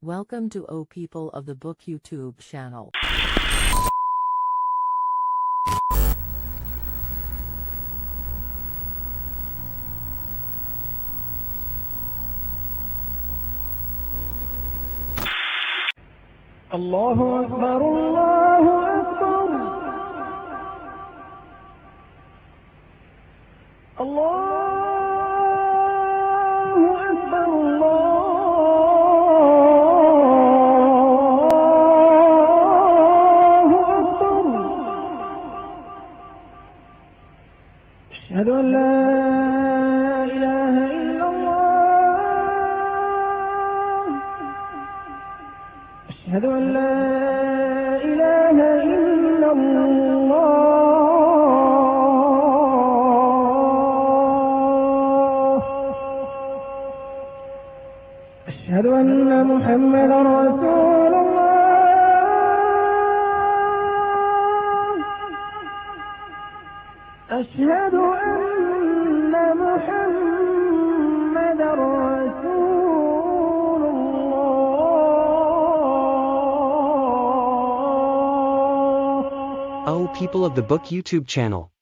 Welcome to O People of the Book YouTube channel. الله أكبر الله أكبر الله أكبر الله أكبر أشهد أن لا إله إلا الله أشهد أن لا إله إلا الله أشهد أن محمدا رسول الله أشهد أن محمدا رسول الله Oh, people of the Book YouTube channel.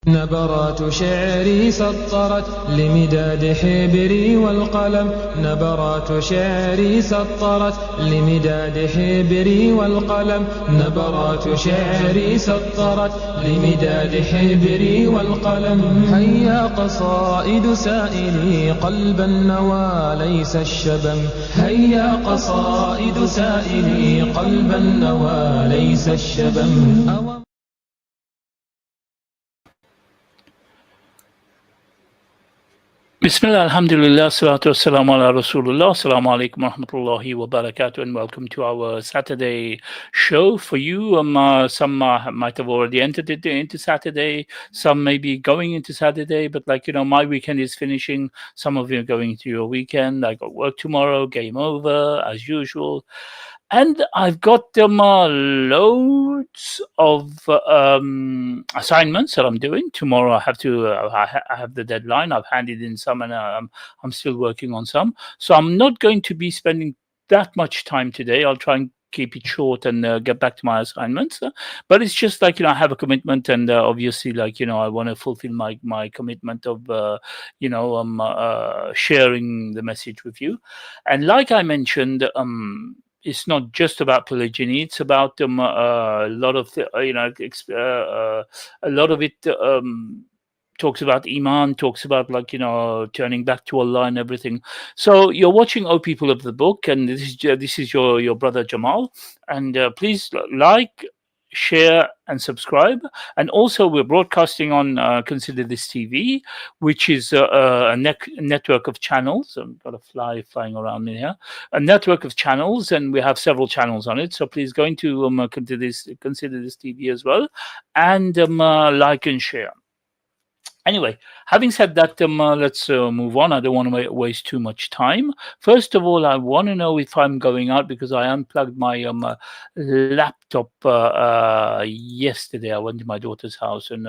نبرات شعري سطرت لمداد حبري والقلم نبرات شعري سطرت لمداد حبري والقلم نبرات شعري سطرت لمداد حبري والقلم هيا قصائد سائلي قلب النوى ليس الشبم هيا قصائد سائلي قلب النوى ليس الشبم Bismillah, alhamdulillah, salatu wassalamu ala rasulullah, assalamu alaikum wa rahmatullahi wa barakatuh, and welcome to our Saturday show. For you, some might have already entered into Saturday, some may be going into Saturday, but my weekend is finishing. Some of you are going into your weekend. I got work tomorrow, game over, as usual. And I've got loads of assignments that I'm doing. Tomorrow I have to, I have the deadline. I've handed in some and I'm still working on some. So I'm not going to be spending that much time today. I'll try and keep it short and get back to my assignments. But it's just I have a commitment, and obviously, I want to fulfill my commitment of, sharing the message with you. And like I mentioned, it's not just about polygyny. It's about a lot of a lot of it talks about iman, talks about turning back to Allah and everything. So you're watching O People of the Book, and this is your brother Jamal. And please like, share, and subscribe. And also we're broadcasting on Consider This TV, which is a network of channels. I've got a fly flying around in here. A network of channels, and we have several channels on it. So please go into Consider This TV as well, and like and share. Anyway, having said that, let's move on. I don't want to waste too much time. First of all, I want to know if I'm going out, because I unplugged my laptop yesterday. I went to my daughter's house, and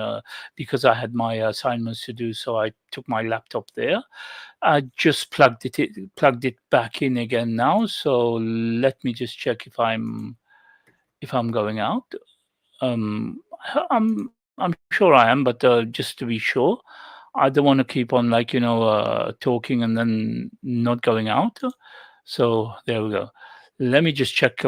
because I had my assignments to do, so I took my laptop there. I just plugged it back in again now. So let me just check if I'm going out. I'm sure I am, but just to be sure, I don't want to keep on talking and then not going out. So there we go. Let me just check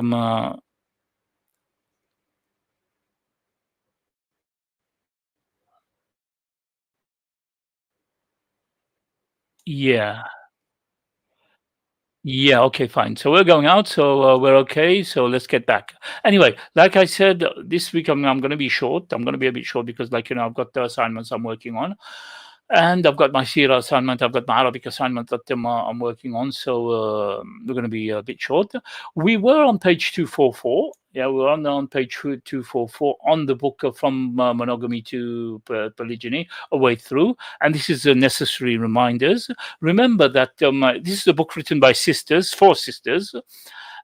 yeah. Yeah, okay, fine. So we're going out, so we're okay. So let's get back. Anyway, like I said, this week I'm going to be short. I'm going to be a bit short because, I've got the assignments I'm working on. And I've got my Sira assignment, I've got my Arabic assignment that I'm working on. So we're going to be a bit short. We were on page 244. Yeah, we're on page 244 on the book from Monogamy to Polygyny, a way through. And this is necessary reminders. Remember that this is a book written by sisters, 4 sisters.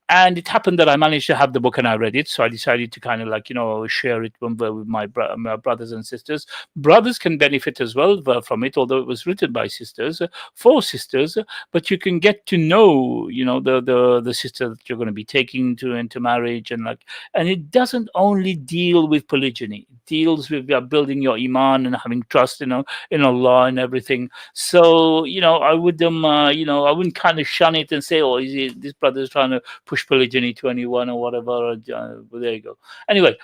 And it happened that I managed to have the book and I read it, so I decided to kind of like share it with my brothers and sisters. Brothers can benefit as well from it, although it was written by sisters for sisters. But you can get to know the sister that you're going to be taking into marriage, and it doesn't only deal with polygyny. It deals with building your iman and having trust in Allah and everything. So I would I wouldn't kind of shun it and say, oh, this brother's trying to push polygyny to anyone or whatever. Well, there you go. Anyway,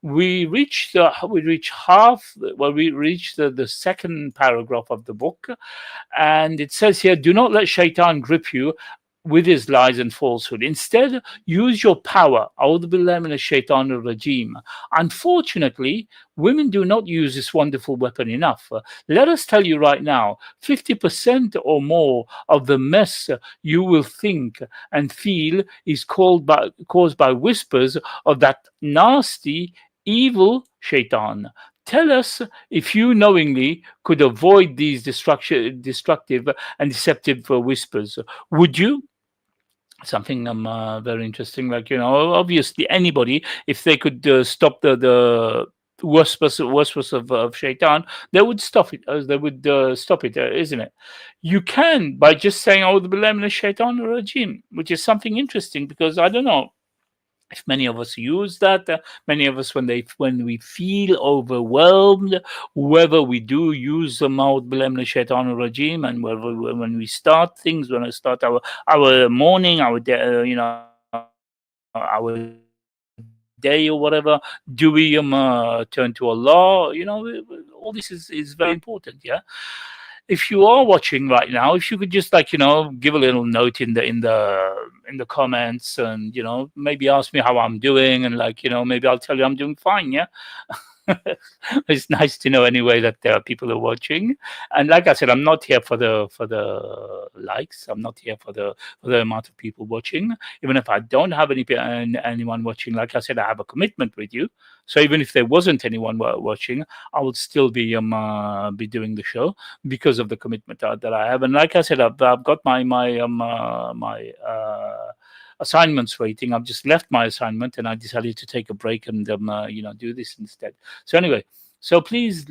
we reached the second paragraph of the book, and it says here, do not let shaitan grip you with his lies and falsehood. Instead, use your power. A'udhu billahi minash shaitanir rajim. Unfortunately, women do not use this wonderful weapon enough. Let us tell you right now, 50% or more of the mess you will think and feel is caused by whispers of that nasty, evil shaitan. Tell us if you knowingly could avoid these destructive and deceptive whispers. Would you? Something very interesting. Obviously, anybody, if they could stop the whispers of shaitan, they would stop it. They would stop it, isn't it? You can by just saying, "Oh, the shaitan regime," which is something interesting because I don't know if many of us use that. Many of us, when we feel overwhelmed, whether we do use the Maud Bilemna Shaitan regime, and when we start things, when I start our morning, our day, our day or whatever, do we turn to Allah? All this is very important. Yeah. If you are watching right now, if you could just give a little note in the comments, and maybe ask me how I'm doing, and maybe I'll tell you I'm doing fine. Yeah. It's nice to know anyway that there are people who are watching, and like I said, I'm not here for the likes. I'm not here for the amount of people watching. Even if I don't have anyone watching, like I said, I have a commitment with you. So even if there wasn't anyone watching, I would still be doing the show because of the commitment that I have. And like I said, I've got my assignments waiting. I've just left my assignment and I decided to take a break and do this instead. So anyway, so please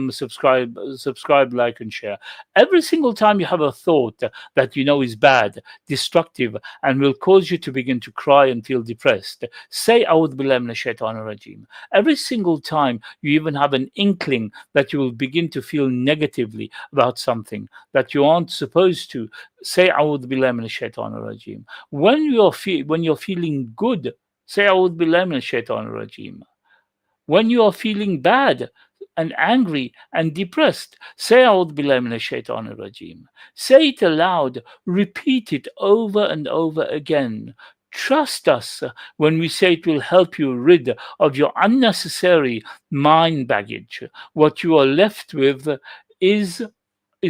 subscribe, like, and share. Every single time you have a thought that is bad, destructive, and will cause you to begin to cry and feel depressed, say "A'udhu billahi minash shaitanir rajim." Every single time you even have an inkling that you will begin to feel negatively about something that you aren't supposed to, say "A'udhu billahi minash shaitanir rajim." When you're feeling good, say "A'udhu billahi minash shaitanir rajim." When you are feeling bad and angry and depressed, say "A'udhu billahi minash shaitanir rajim." Say it aloud, repeat it over and over again. Trust us when we say it will help you rid of your unnecessary mind baggage. What you are left with is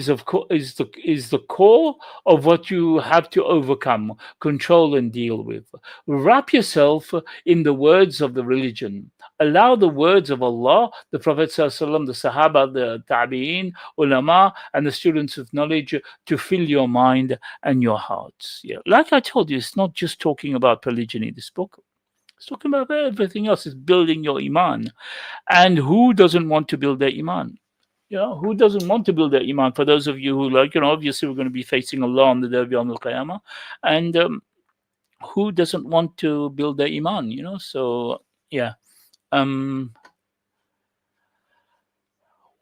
of course is the core of what you have to overcome, control, and deal with. Wrap yourself in the words of the religion. Allow the words of Allah, the Prophet ﷺ, the Sahaba, the Tabi'in, ulama, and the students of knowledge to fill your mind and your hearts. Yeah, like I told you, it's not just talking about polygyny. This book, it's talking about everything else. It's building your iman, and who doesn't want to build their iman? Who doesn't want to build their iman? For those of you who obviously we're going to be facing Allah on the day of Yawm al-Qiyamah, and who doesn't want to build their iman? So yeah.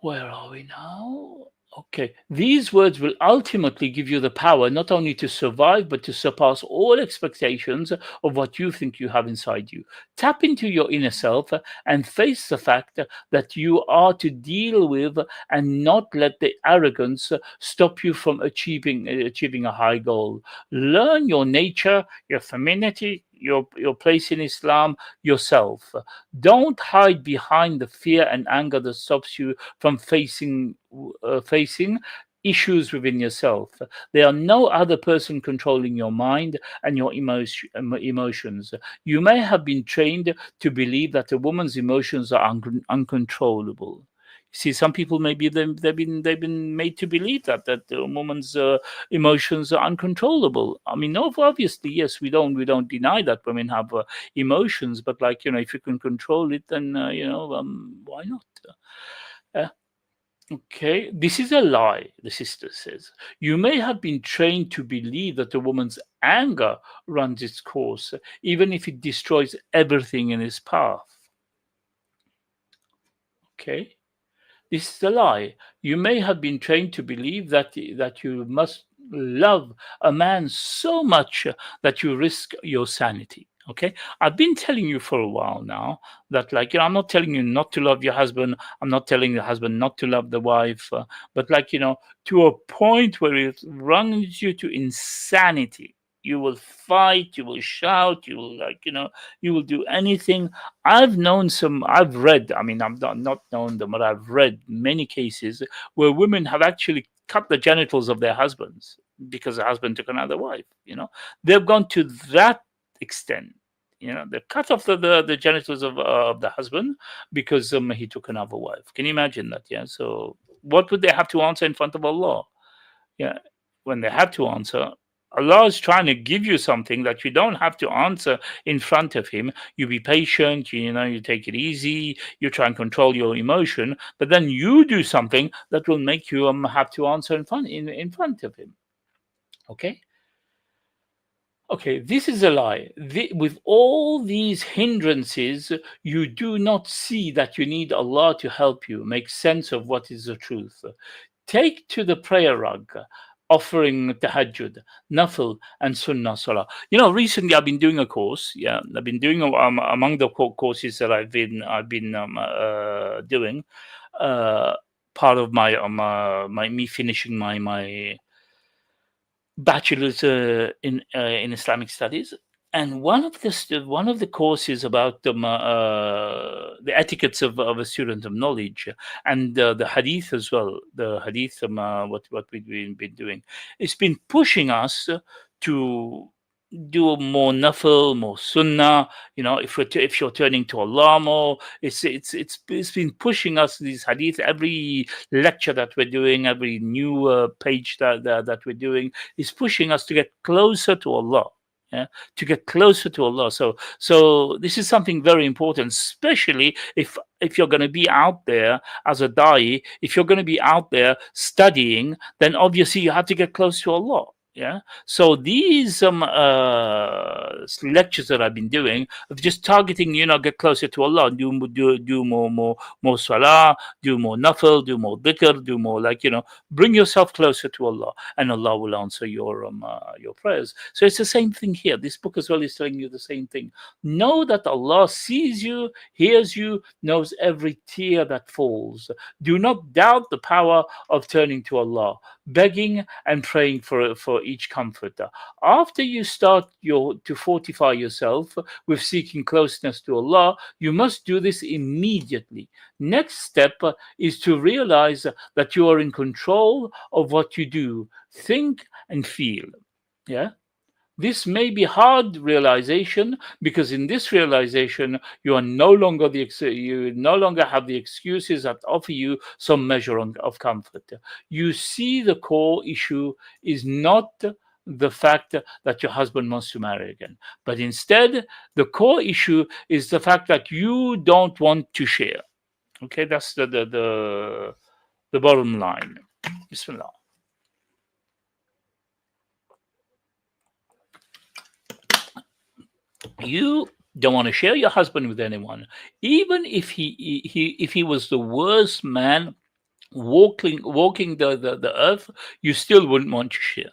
Where are we now? Okay. These words will ultimately give you the power not only to survive, but to surpass all expectations of what you think you have inside you. Tap into your inner self and face the fact that you are to deal with, and not let the arrogance stop you from achieving a high goal. Learn your nature, your femininity, your place in Islam, yourself. Don't hide behind the fear and anger that stops you from facing issues within yourself. There are no other person controlling your mind and your emotions. You may have been trained to believe that a woman's emotions are uncontrollable. See, some people maybe they've been made to believe that the woman's emotions are uncontrollable. I mean, no, obviously, yes, we don't deny that women have emotions, but like if you can control it, then why not? Uh, okay, this is a lie. The sister says you may have been trained to believe that a woman's anger runs its course, even if it destroys everything in its path. Okay. This is a lie. You may have been trained to believe that you must love a man so much that you risk your sanity. Okay, I've been telling you for a while now that, like, I'm not telling you not to love your husband. I'm not telling the husband not to love the wife, but like to a point where it runs you to insanity. You will fight. You will shout. You will you will do anything. I've read, I mean, I've not known them, but I've read many cases where women have actually cut the genitals of their husbands because the husband took another wife. They've gone to that extent. They've cut off the genitals of the husband because he took another wife. Can you imagine that? Yeah. So what would they have to answer in front of Allah? Yeah. When they have to answer, Allah is trying to give you something that you don't have to answer in front of Him. You be patient, you take it easy, you try and control your emotion, but then you do something that will make you have to answer in front of Him. Okay? Okay, this is a lie. With all these hindrances, you do not see that you need Allah to help you make sense of what is the truth. Take to the prayer rug, offering tahajjud, nafil, and sunnah salah. Recently I've been doing a course. Yeah, I've been doing among the courses that I've been doing. Part of my me finishing my bachelor's in Islamic studies, and one of the courses about the etiquettes of a student of knowledge, and the hadith as well. The hadith, what we've been doing, it's been pushing us to do more nafil, more sunnah. If you're turning to Allah more, it's been pushing us these hadith. Every lecture that we're doing, every new page that we're doing, is pushing us to get closer to Allah. Yeah, to get closer to Allah. So this is something very important, especially if you're going to be out there as a da'i, if you're going to be out there studying, then obviously you have to get close to Allah. Yeah. So these lectures that I've been doing of just targeting, get closer to Allah, do more salah, do more nafil, do more dhikr, do more, bring yourself closer to Allah, and Allah will answer your prayers. So it's the same thing here. This book as well is telling you the same thing. Know that Allah sees you, hears you, knows every tear that falls. Do not doubt the power of turning to Allah, begging and praying for each comforter. After you start to fortify yourself with seeking closeness to Allah, you must do this immediately. Next step is to realize that you are in control of what you do, think, and feel. Yeah. This may be hard realization, because in this realization you are no longer you no longer have the excuses that offer you some measure of comfort. You see, the core issue is not the fact that your husband wants to marry again, but instead the core issue is the fact that you don't want to share. Okay, that's the bottom line. Bismillah. You don't want to share your husband with anyone, even if he was the worst man walking the earth. You still wouldn't want to share.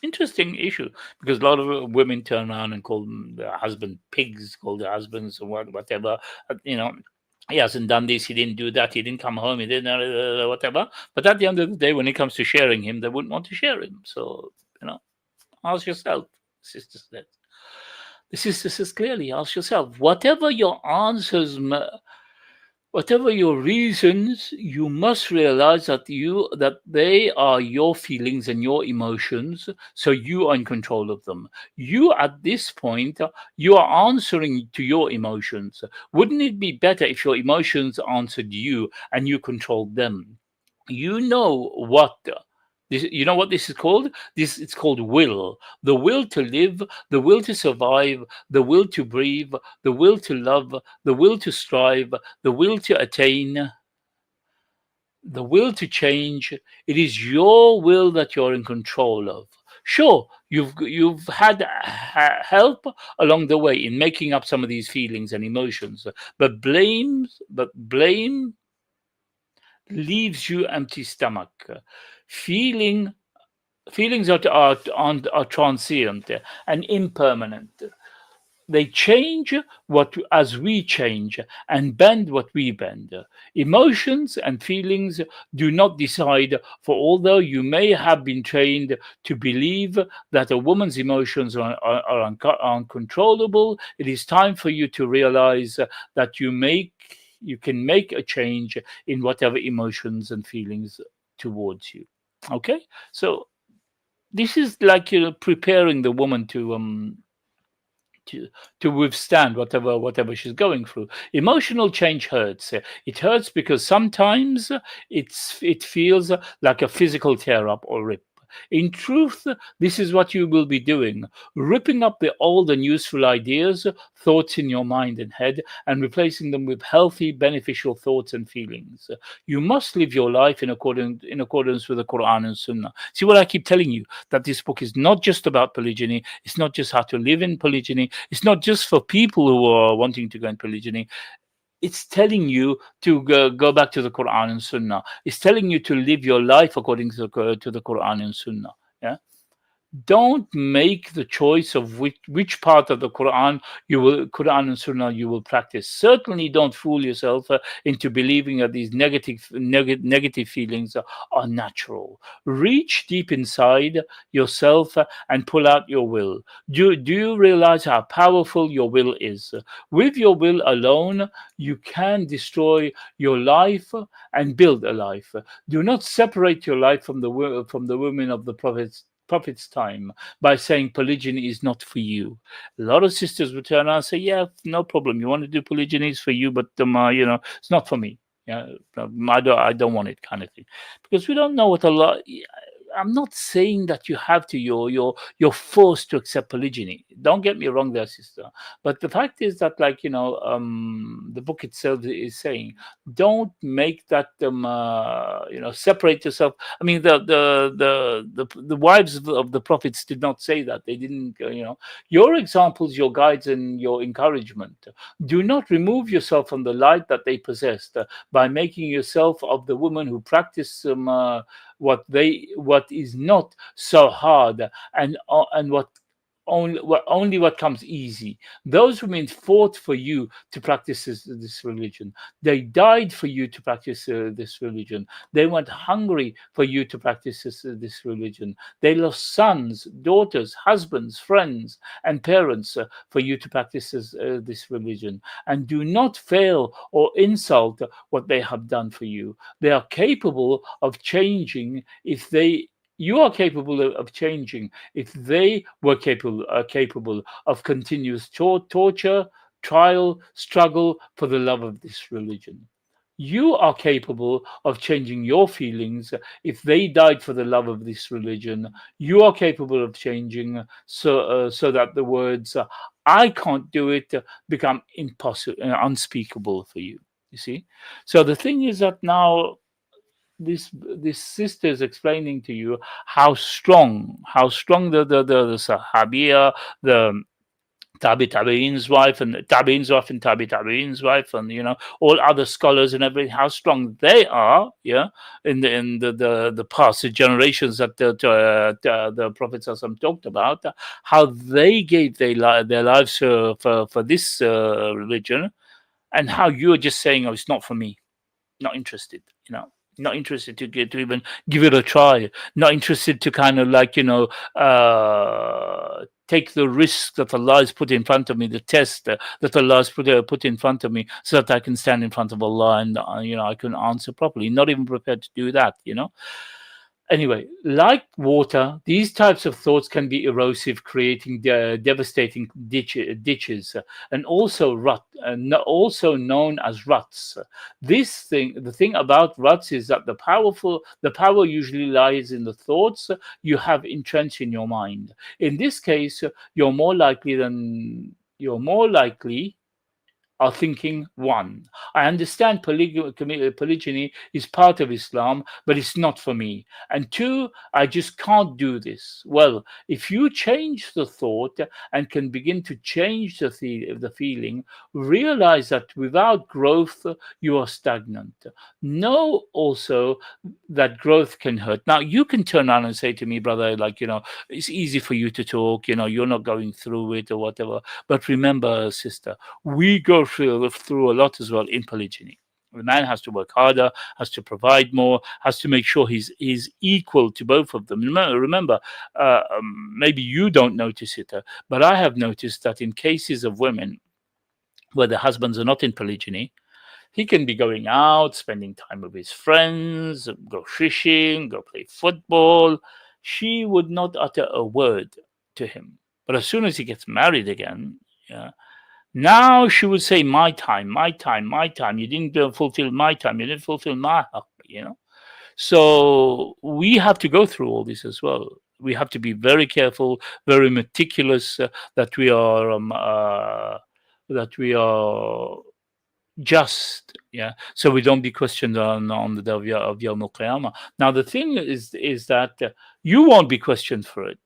Interesting issue, because a lot of women turn around and call their husband pigs, call their husbands or whatever. He hasn't done this, he didn't do that, he didn't come home, he didn't whatever. But at the end of the day, when it comes to sharing him, they wouldn't want to share him. So ask yourself, sister said. This is clearly, ask yourself, whatever your answers whatever your reasons, you must realize that they are your feelings and your emotions, so you are in control of them. You at this point, you are answering to your emotions. Wouldn't it be better if your emotions answered you and you controlled them? You know what you know what this is called? This It's called will. The will to live, the will to survive, the will to breathe, the will to love, the will to strive, the will to attain, the will to change. It is your will that you're in control of. Sure, you've had help along the way in making up some of these feelings and emotions, but blame leaves you empty stomach. Feeling Feelings are transient and impermanent. They change what as we change and bend what we bend. Emotions and feelings do not decide, for although you may have been trained to believe that a woman's emotions are uncontrollable, it is time for you to realize that you can make a change in whatever emotions and feelings towards you. Okay, so this is like preparing the woman to to withstand whatever she's going through. Emotional change hurts. It hurts because sometimes it feels like a physical tear up or rip. In truth, this is what you will be doing: ripping up the old and useful ideas, thoughts in your mind and head, and replacing them with healthy, beneficial thoughts and feelings. You must live your life in accordance with the Quran and Sunnah. See what I keep telling you, that this book is not just about polygyny. It's not just how to live in polygyny. It's not just for people who are wanting to go in polygyny. It's telling you to go back to the Quran and Sunnah. It's telling you to live your life according to the Quran and Sunnah. Yeah, don't make the choice of which part of the Quran and Sunnah you will practice. Certainly don't fool yourself into believing that these negative feelings are natural. Reach deep inside yourself and pull out your will. Do you realize how powerful your will is? With your will alone, you can destroy your life and build a life. Do not separate your life from the women of the prophet's time by saying polygyny is not for you. A lot of sisters would turn around and say, "Yeah, no problem. You want to do polygyny, it's for you, but it's not for me. Yeah, I don't want it," kind of thing. Because we don't know what a lot. I'm not saying that you have to. You're forced to accept polygyny. Don't get me wrong, there, sister. But the fact is that, the book itself is saying, don't make that separate yourself. I mean, the wives of the prophets did not say that. They didn't. Your examples, your guides, and your encouragement. Do not remove yourself from the light that they possessed by making yourself of the woman who practice what is not so hard, and only what comes easy. Those women fought for you to practice this religion. They died for you to practice this religion. They went hungry for you to practice this religion. They lost sons, daughters, husbands, friends, and parents for you to practice this religion. And do not fail or insult what they have done for you. They are capable of changing if they you are capable of changing if they were capable of continuous torture, trial, struggle for the love of this religion. You are capable of changing your feelings if they died for the love of this religion. You are capable of changing so that the words "I can't do it" become impossible, unspeakable for you. You see. So the thing is that now this sister is explaining to you how strong the Sahabiya, the Tabi'in's wife, and Tabi'in's wife, and Tabi'in's wife, and all other scholars and everything, how strong they are, yeah, in the past generations that the Prophet ﷺ talked about, how they gave their lives for this religion, and how you're just saying, "Oh, it's not for me, not interested," not interested to even give it a try, not interested to kind of take the risk that Allah has put in front of me, the test that Allah has put in front of me, so that I can stand in front of Allah and I can answer properly. Not even prepared to do that. Anyway, like water, these types of thoughts can be erosive, creating devastating ditches, and also also known as ruts. The thing about ruts is that the power usually lies in the thoughts you have entrenched in your mind. In this case, you're more likely are thinking, one, I understand polygyny is part of Islam, but it's not for me. And two, I just can't do this. Well, if you change the thought and can begin to change the feeling, realize that without growth, you are stagnant. Know also that growth can hurt. Now, you can turn around and say to me, brother, it's easy for you to talk, you're not going through it or whatever. But remember, sister, we go through a lot as well in polygyny. The man has to work harder, has to provide more, has to make sure he's equal to both of them. Remember, maybe you don't notice it, but I have noticed that in cases of women where the husbands are not in polygyny, he can be going out, spending time with his friends, go fishing, go play football. She would not utter a word to him. But as soon as he gets married again, now she would say, my time, my time, my time. You didn't fulfill my time. You didn't fulfill my haqq, So we have to go through all this as well. We have to be very careful, very meticulous that we are just, so we don't be questioned on the day of Yawm al-Qiyamah. Now the thing is that you won't be questioned for it.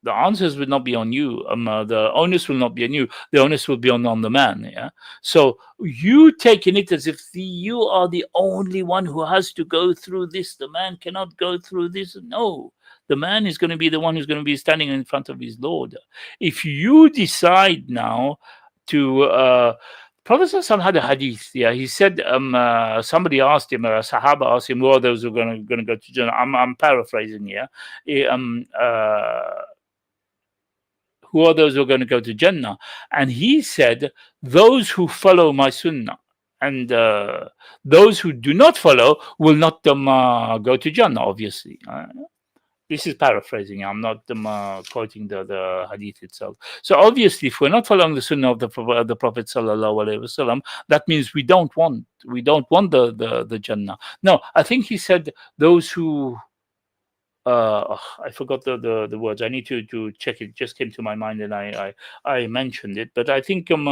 The answers will not be on you. The onus will not be on you. The onus will be on the man. So you taking it as if you are the only one who has to go through this. The man cannot go through this. No, the man is going to be the one who's going to be standing in front of his Lord. If you decide now to Prophet ﷺ had a hadith. He said, somebody asked him, a Sahaba asked him, who are those who are going to go to Jannah? I'm paraphrasing here. Who are those who are going to go to Jannah? And he said, those who follow my sunnah. And those who do not follow will not go to Jannah, obviously. This is paraphrasing. I'm not quoting the hadith itself. So obviously, if we're not following the sunnah of the Prophet sallallahu alaihi wasallam, that means we don't want the Jannah. No, I think he said those who. I forgot the words. I need to check it. Just came to my mind and I mentioned it. But I think some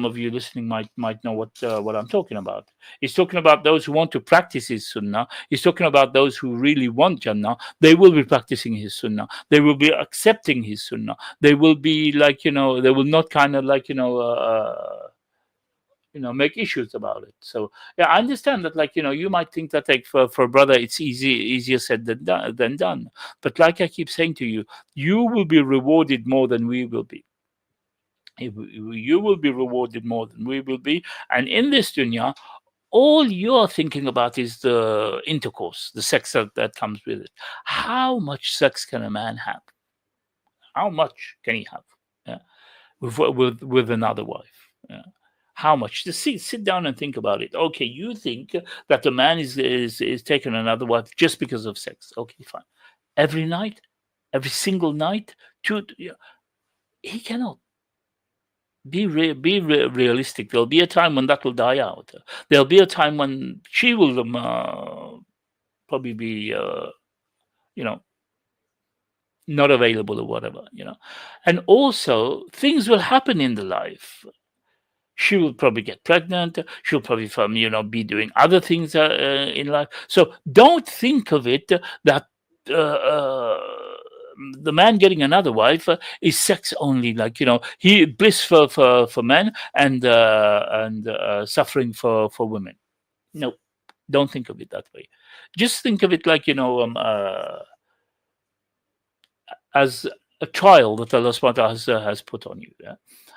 of you listening might know what I'm talking about. He's talking about those who want to practice his sunnah. He's talking about those who really want Jannah. They will be practicing his sunnah. They will be accepting his sunnah. They will be they will not kind of make issues about it. So I understand that you might think that for a brother it's easier said than done. But like I keep saying to you, you will be rewarded more than we will be. You will be rewarded more than we will be. And in this dunya, all you're thinking about is the intercourse, the sex that comes with it. How much sex can a man have? How much can he have with another wife? How much? Just sit down and think about it. Okay, you think that the man is taking another wife just because of sex. Okay, fine. Every night, every single night, he cannot. Be realistic. There'll be a time when that will die out. There'll be a time when she will probably be, not available or whatever, And also, things will happen in the life. She will probably get pregnant. She'll probably, be doing other things in life. So don't think of it that the man getting another wife is sex only. He bliss for men and suffering for women. No, don't think of it that way. Just think of it as a trial that Allah subhanahu wa ta'ala has put on you.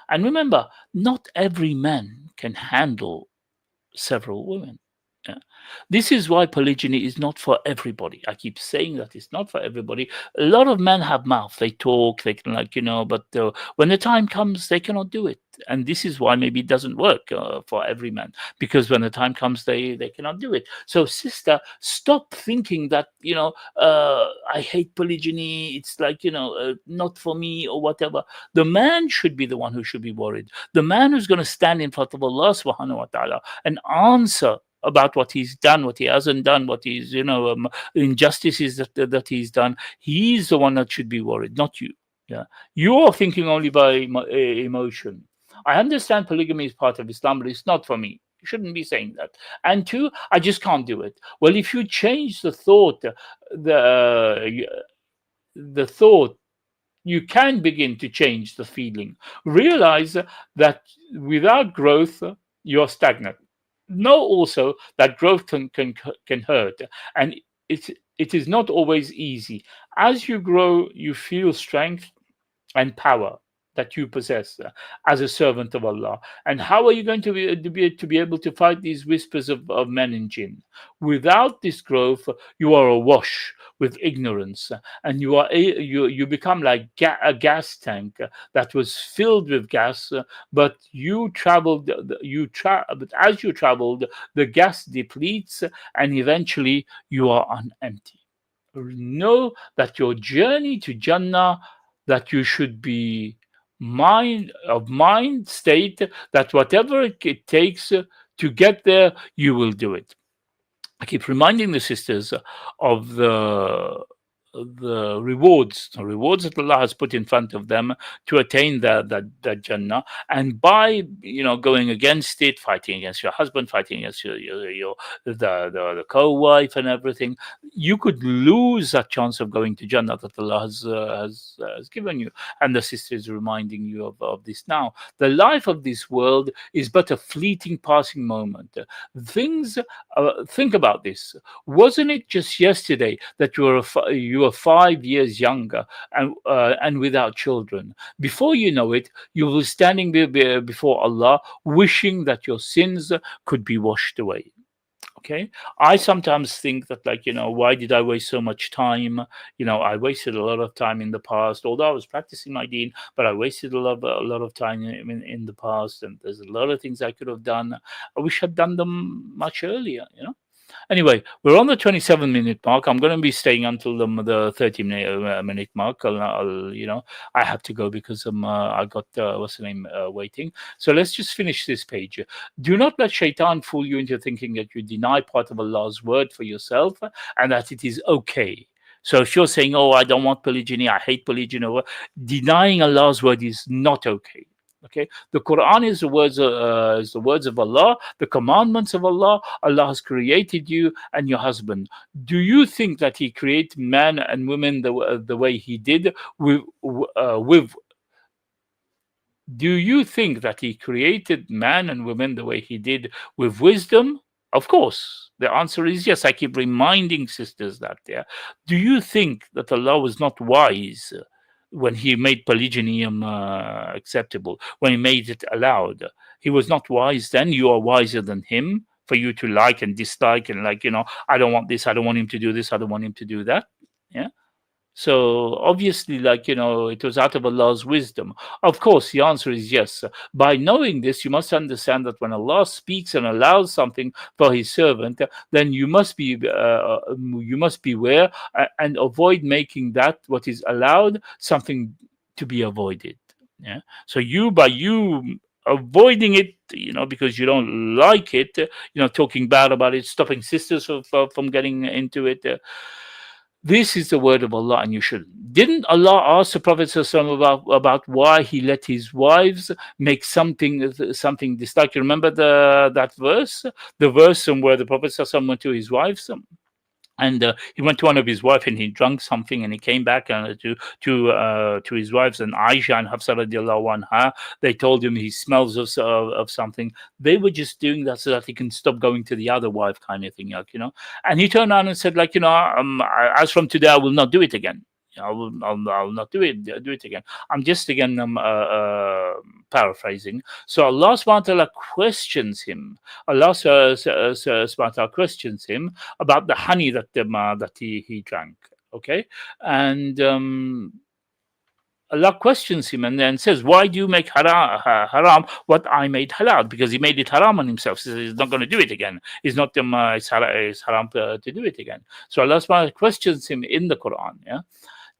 And remember, not every man can handle several women. Yeah. This is why polygyny is not for everybody. I keep saying that it's not for everybody. A lot of men have mouth. They talk, they can, but when the time comes, they cannot do it. And this is why maybe it doesn't work for every man, because when the time comes, they cannot do it. So, sister, stop thinking that, I hate polygyny. It's not for me or whatever. The man should be the one who should be worried. The man who's going to stand in front of Allah subhanahu wa ta'ala and answer about what he's done, what he hasn't done, what he's, injustices that he's done. He's the one that should be worried, not you. Yeah, you are thinking only by emotion. I understand polygamy is part of Islam, but it's not for me. You shouldn't be saying that. And two, I just can't do it. Well, if you change the thought, the thought, you can begin to change the feeling. Realize that without growth, you're stagnant. Know also that growth can hurt, and it is not always easy. As you grow, you feel strength and power that you possess as a servant of Allah. And how are you going to be able to fight these whispers of men and jinn? Without this growth, you are awash with ignorance, and you become like a gas tank that was filled with gas, but you traveled. But as you traveled, the gas depletes, and eventually you are empty. Know that your journey to Jannah, that you should be mind state that whatever it takes to get there, you will do it. I keep reminding the sisters of the rewards that Allah has put in front of them to attain that Jannah. And by going against it, fighting against your husband, fighting against the co-wife and everything, you could lose that chance of going to Jannah that Allah has given you. And the sister is reminding you of this now. The life of this world is but a fleeting, passing moment. Things. Think about this. Wasn't it just yesterday that you were 5 years younger and without children? Before you know it, you will be standing before Allah, wishing that your sins could be washed away. Okay, I sometimes think that, why did I waste so much time? I wasted a lot of time in the past, although I was practicing my deen, but I wasted a lot of time in the past, and there's a lot of things I could have done. I wish I'd done them much earlier. Anyway, we're on the 27-minute mark. I'm going to be staying until the 30-minute mark. I have to go because I got what's the name waiting. So let's just finish this page. Do not let shaitan fool you into thinking that you deny part of Allah's word for yourself and that it is okay. So if you're saying, "Oh, I don't want polygyny, I hate polygyny," denying Allah's word is not okay. Okay, the Quran is the words of Allah, the commandments of Allah. Allah has created you and your husband. Do you think that He created man and women the way He did with? Do you think that He created man and women the way He did with wisdom? Of course, the answer is yes. I keep reminding sisters that. Yeah. Do you think that Allah was not wise when He made polygyny acceptable, when He made it allowed? He was not wise then. You are wiser than Him for you to like and dislike and I don't want this, I don't want him to do this, I don't want him to do that. Yeah. So obviously, it was out of Allah's wisdom. Of course, the answer is yes. By knowing this, you must understand that when Allah speaks and allows something for His servant, then you must beware and avoid making that what is allowed something to be avoided. Yeah. So by you avoiding it, because you don't like it, talking bad about it, stopping sisters from getting into it. This is the word of Allah, and you shouldn't. Didn't Allah ask the Prophet ﷺ about why he let his wives make something disliked? You remember that verse? The verse where the Prophet ﷺ went to his wives. And he went to one of his wives and he drank something, and he came back to his wives, and Aisha and Hafsa radiallahu anha, they told him he smells of something. They were just doing that so that he can stop going to the other wife, kind of thing, And he turned around and said, as from today, I will not do it again. I'll not do it again. I'm just again paraphrasing. So Allah subhanahu wa ta'ala questions him. Allah subhanahu wa ta'ala questions him about the honey that he drank. Okay, and Allah questions him and then says, "Why do you make haram what I made halal?" Because he made it haram on himself. So he's not going to do it again. It's not it's haram to do it again. So Allah subhanahu wa ta'ala questions him in the Quran. Yeah.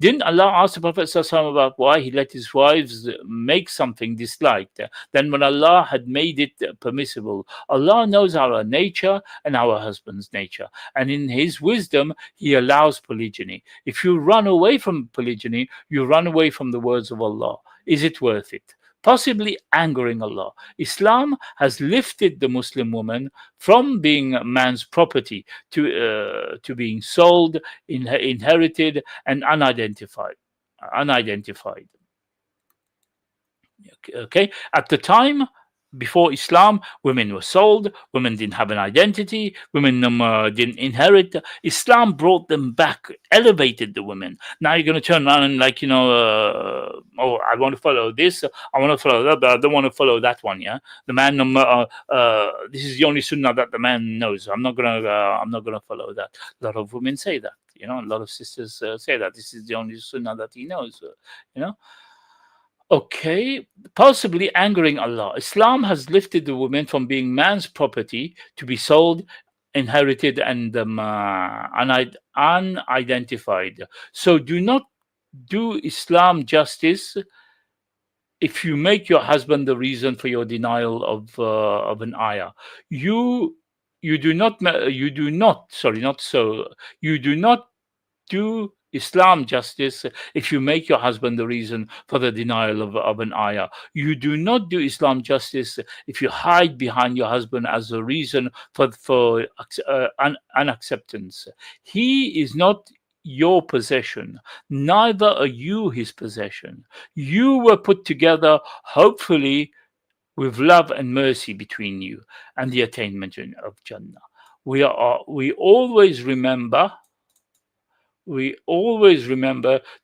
Didn't Allah ask the Prophet ﷺ about why he let his wives make something disliked? Then when Allah had made it permissible, Allah knows our nature and our husband's nature. And in his wisdom, he allows polygyny. If you run away from polygyny, you run away from the words of Allah. Is it worth it? Possibly angering Allah. Islam has lifted the Muslim woman from being man's property to being sold, inherited, and unidentified. Okay, at the time before Islam, women were sold, women didn't have an identity, women didn't inherit. Islam brought them back, elevated the women. Now you're going to turn around and oh, I want to follow this, I want to follow that, but I don't want to follow that one. Yeah, the man, this is the only sunnah that the man knows. I'm not gonna follow that. A lot of women say that. A lot of sisters say that this is the only sunnah that he knows. Okay, possibly angering Allah. Islam has lifted the woman from being man's property to be sold, inherited, and unidentified. So do not do Islam justice if you make your husband the reason for your denial of an ayah. You do not do Islam justice if you make your husband the reason for the denial of an ayah. You do not do Islam justice if you hide behind your husband as a reason for unacceptance. He is not your possession, neither are you his possession. You were put together, hopefully, with love and mercy between you and the attainment of Jannah. We always remember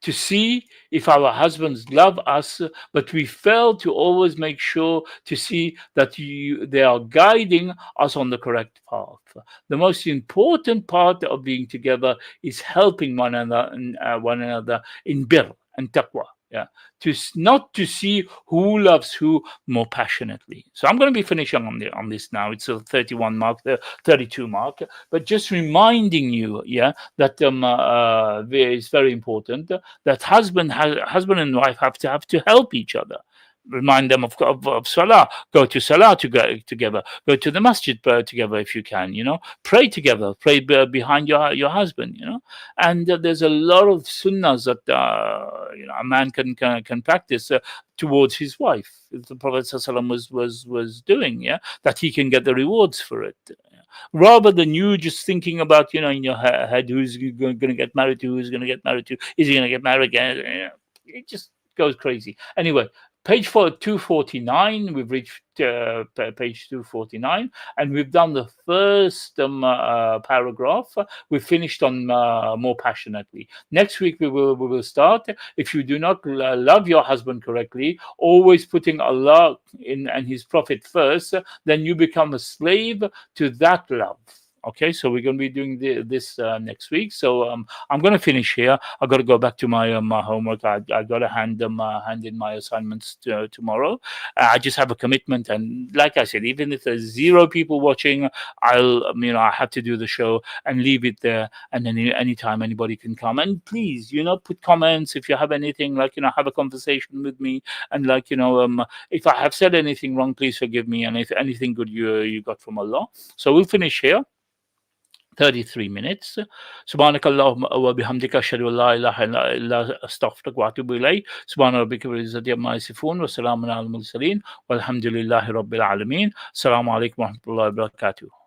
to see if our husbands love us, but we fail to always make sure to see that they are guiding us on the correct path. The most important part of being together is helping one another in birr and taqwa. Yeah, not to see who loves who more passionately. So I'm going to be finishing on this now. It's a 31 mark, the 32 mark, but just reminding you, that it's very important that husband and wife have to help each other. Remind them of salah. Go to salah together. Go to the masjid together if you can. Pray together. Pray behind your husband. And there's a lot of sunnahs that a man can practice towards his wife. The Prophet ﷺ was doing, that he can get the rewards for it. Rather than you just thinking about, in your head, who's going to get married to, is he going to get married again? It just goes crazy. Anyway. Page 249, we've reached page 249, and we've done the first paragraph. We've finished on more passionately. Next week we will start. If you do not love your husband correctly, always putting Allah and His Prophet first, then you become a slave to that love. Okay, so we're going to be doing this next week. So I'm going to finish here. I've got to go back to my homework. I got to hand in my assignments tomorrow. I just have a commitment, and like I said, even if there's 0 people watching, I have to do the show and leave it there. And then anytime anybody can come, and please, put comments if you have anything. Have a conversation with me, and if I have said anything wrong, please forgive me. And if anything good you got from Allah. So we'll finish here. 33 minutes. سبحانك اللهم وبحمدك أشهد أن لا إله إلا أستغفرك وأتوب إليك. سبحان ربك رب العزة عما يصفون وسلام على المرسلين والحمد لله رب العالمين. السلام عليكم ورحمة الله وبركاته.